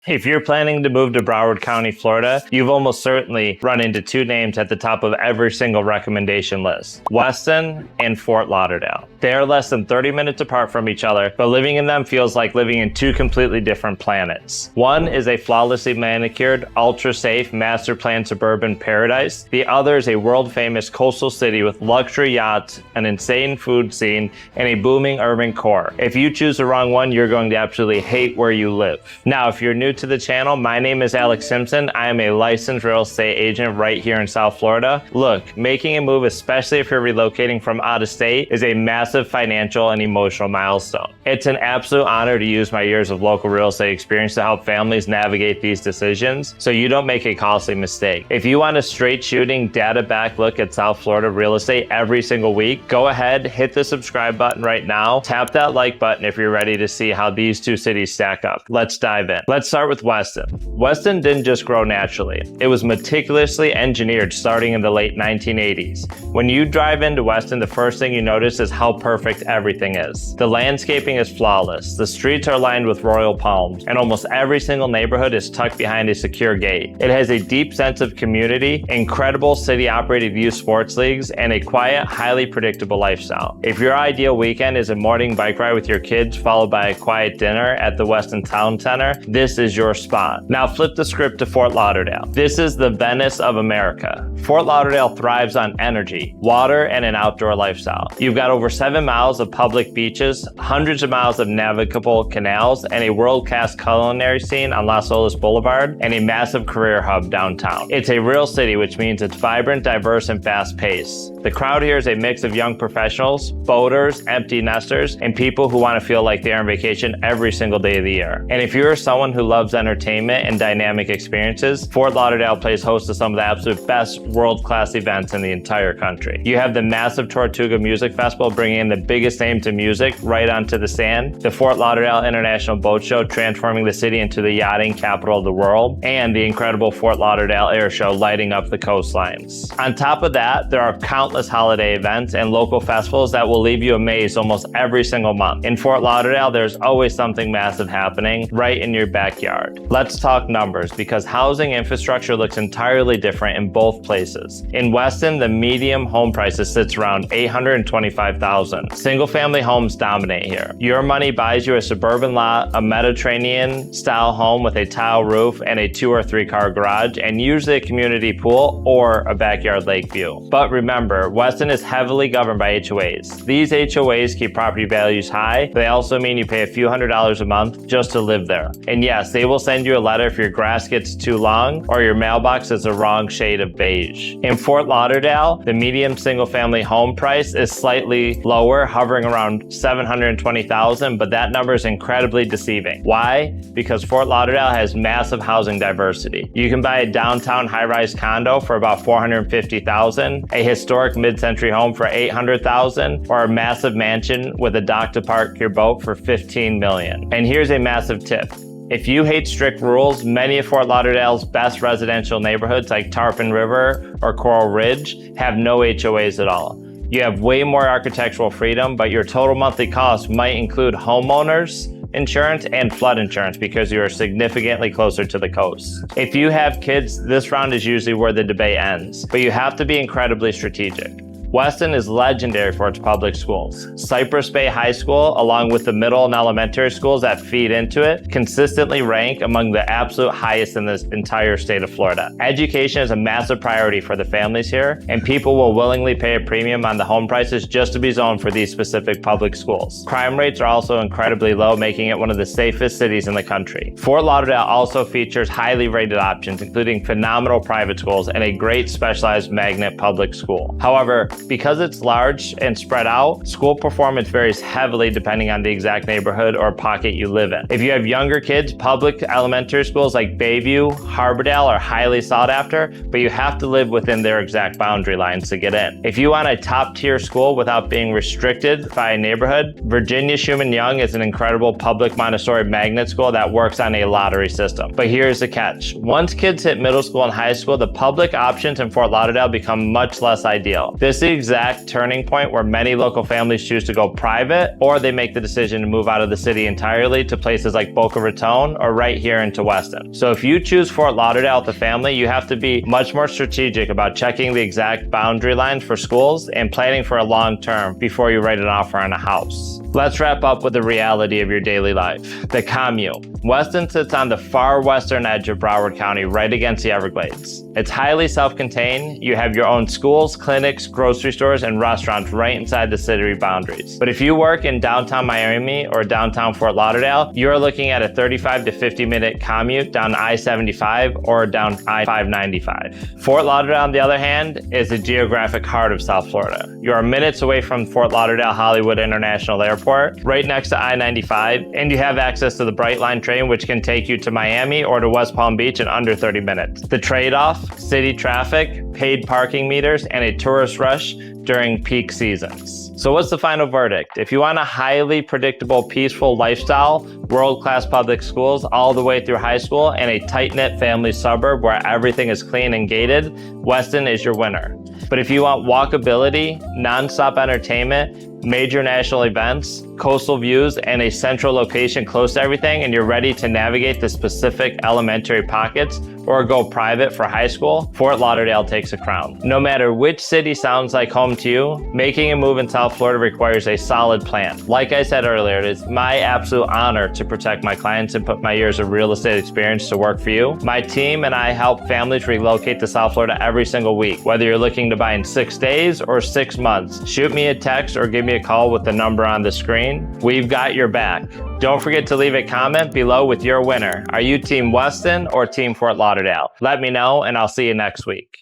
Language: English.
If you're planning to move to Broward County, Florida, you've almost certainly run into two names at the top of every single recommendation list: Weston and Fort Lauderdale. They are less than 30 minutes apart from each other, but living in them feels like living in two completely different planets. One is a flawlessly manicured, ultra-safe, master-planned suburban paradise. The other is a world-famous coastal city with luxury yachts, an insane food scene, and a booming urban core. If you choose the wrong one, you're going to absolutely hate where you live. Now, if you're new to the channel, my name is Alex Simpson. I am a licensed real estate agent right here in South Florida. Look, making a move, especially if you're relocating from out of state, is a massive financial and emotional milestone. It's an absolute honor to use my years of local real estate experience to help families navigate these decisions so you don't make a costly mistake. If you want a straight shooting, data-backed look at South Florida real estate every single week, go ahead, hit the subscribe button right now, tap that like button if you're ready to see how these two cities stack up. Let's dive in. Let's start with Weston. Weston didn't just grow naturally. It was meticulously engineered starting in the late 1980s. When you drive into Weston, the first thing you notice is how perfect everything is. The landscaping is flawless. The streets are lined with royal palms, and almost every single neighborhood is tucked behind a secure gate. It has a deep sense of community, incredible city-operated youth sports leagues, and a quiet, highly predictable lifestyle. If your ideal weekend is a morning bike ride with your kids followed by a quiet dinner at the Weston Town Center, this is your spot. Now flip the script to Fort Lauderdale. This is the Venice of America. Fort Lauderdale thrives on energy, water, and an outdoor lifestyle. You've got over 7 miles of public beaches, hundreds of miles of navigable canals, and a world-class culinary scene on Las Olas Boulevard, and a massive career hub downtown. It's a real city, which means it's vibrant, diverse, and fast-paced. The crowd here is a mix of young professionals, boaters, empty nesters, and people who want to feel like they're on vacation every single day of the year. And if you're someone who loves entertainment and dynamic experiences, Fort Lauderdale plays host to some of the absolute best world-class events in the entire country. You have the massive Tortuga Music Festival bringing in the biggest names in music right onto the sand, the Fort Lauderdale International Boat Show transforming the city into the yachting capital of the world, and the incredible Fort Lauderdale Air Show lighting up the coastlines. On top of that, there are countless holiday events and local festivals that will leave you amazed almost every single month. In Fort Lauderdale, there's always something massive happening right in your backyard. Let's talk numbers, because housing infrastructure looks entirely different in both places. In Weston, the median home prices sits around $825,000. Single-family homes dominate here. Your money buys you a suburban lot, a Mediterranean-style home with a tile roof and a 2 or 3 car garage, and usually a community pool or a backyard lake view. But remember, Weston is heavily governed by HOAs. These HOAs keep property values high, but they also mean you pay a few $100s a month just to live there. And yes, they will send you a letter if your grass gets too long or your mailbox is the wrong shade of beige. In Fort Lauderdale, the median single-family home price is slightly lower, hovering around $720,000, but that number is incredibly deceiving. Why? Because Fort Lauderdale has massive housing diversity. You can buy a downtown high-rise condo for about $450,000, a historic mid-century home for $800,000, or a massive mansion with a dock to park your boat for $15 million. And here's a massive tip. If you hate strict rules, many of Fort Lauderdale's best residential neighborhoods like Tarpon River or Coral Ridge have no HOAs at all. You have way more architectural freedom, but your total monthly cost might include homeowners insurance and flood insurance because you are significantly closer to the coast. If you have kids, this round is usually where the debate ends, but you have to be incredibly strategic. Weston is legendary for its public schools. Cypress Bay High School, along with the middle and elementary schools that feed into it, consistently rank among the absolute highest in this entire state of Florida. Education is a massive priority for the families here, and people will willingly pay a premium on the home prices just to be zoned for these specific public schools. Crime rates are also incredibly low, making it one of the safest cities in the country. Fort Lauderdale also features highly rated options, including phenomenal private schools and a great specialized magnet public school. However, because it's large and spread out, school performance varies heavily depending on the exact neighborhood or pocket you live in. If you have younger kids, public elementary schools like Bayview, Harbordale are highly sought after, but you have to live within their exact boundary lines to get in. If you want a top-tier school without being restricted by a neighborhood, Virginia Schumann Young is an incredible public Montessori magnet school that works on a lottery system. But here's the catch. Once kids hit middle school and high school, the public options in Fort Lauderdale become much less ideal. This exact turning point where many local families choose to go private, or they make the decision to move out of the city entirely to places like Boca Raton or right here into Weston. So if you choose Fort Lauderdale with a family, you have to be much more strategic about checking the exact boundary lines for schools and planning for a long term before you write an offer on a house. Let's wrap up with the reality of your daily life, the commute. Weston sits on the far western edge of Broward County, right against the Everglades. It's highly self-contained. You have your own schools, clinics, grocery stores, and restaurants right inside the city boundaries. But if you work in downtown Miami or downtown Fort Lauderdale, you're looking at a 35 to 50 minute commute down I-75 or down I-595. Fort Lauderdale, on the other hand, is the geographic heart of South Florida. You are minutes away from Fort Lauderdale Hollywood International Airport, right next to I-95, and you have access to the Brightline train, which can take you to Miami or to West Palm Beach in under 30 minutes. The trade-off: city traffic, paid parking meters, and a tourist rush during peak seasons. So what's the final verdict? If you want a highly predictable, peaceful lifestyle, world-class public schools all the way through high school, and a tight-knit family suburb where everything is clean and gated, Weston is your winner. But if you want walkability, non-stop entertainment, major national events, coastal views, and a central location close to everything, and you're ready to navigate the specific elementary pockets or go private for high school, Fort Lauderdale takes a crown. No matter which city sounds like home to you, making a move in South Florida requires a solid plan. Like I said earlier, it is my absolute honor to protect my clients and put my years of real estate experience to work for you. My team and I help families relocate to South Florida every single week. Whether you're looking to buy in 6 days or 6 months, shoot me a text or give me a call with the number on the screen. We've got your back. Don't forget to leave a comment below with your winner. Are you Team Weston or Team Fort Lauderdale? Let me know, and I'll see you next week.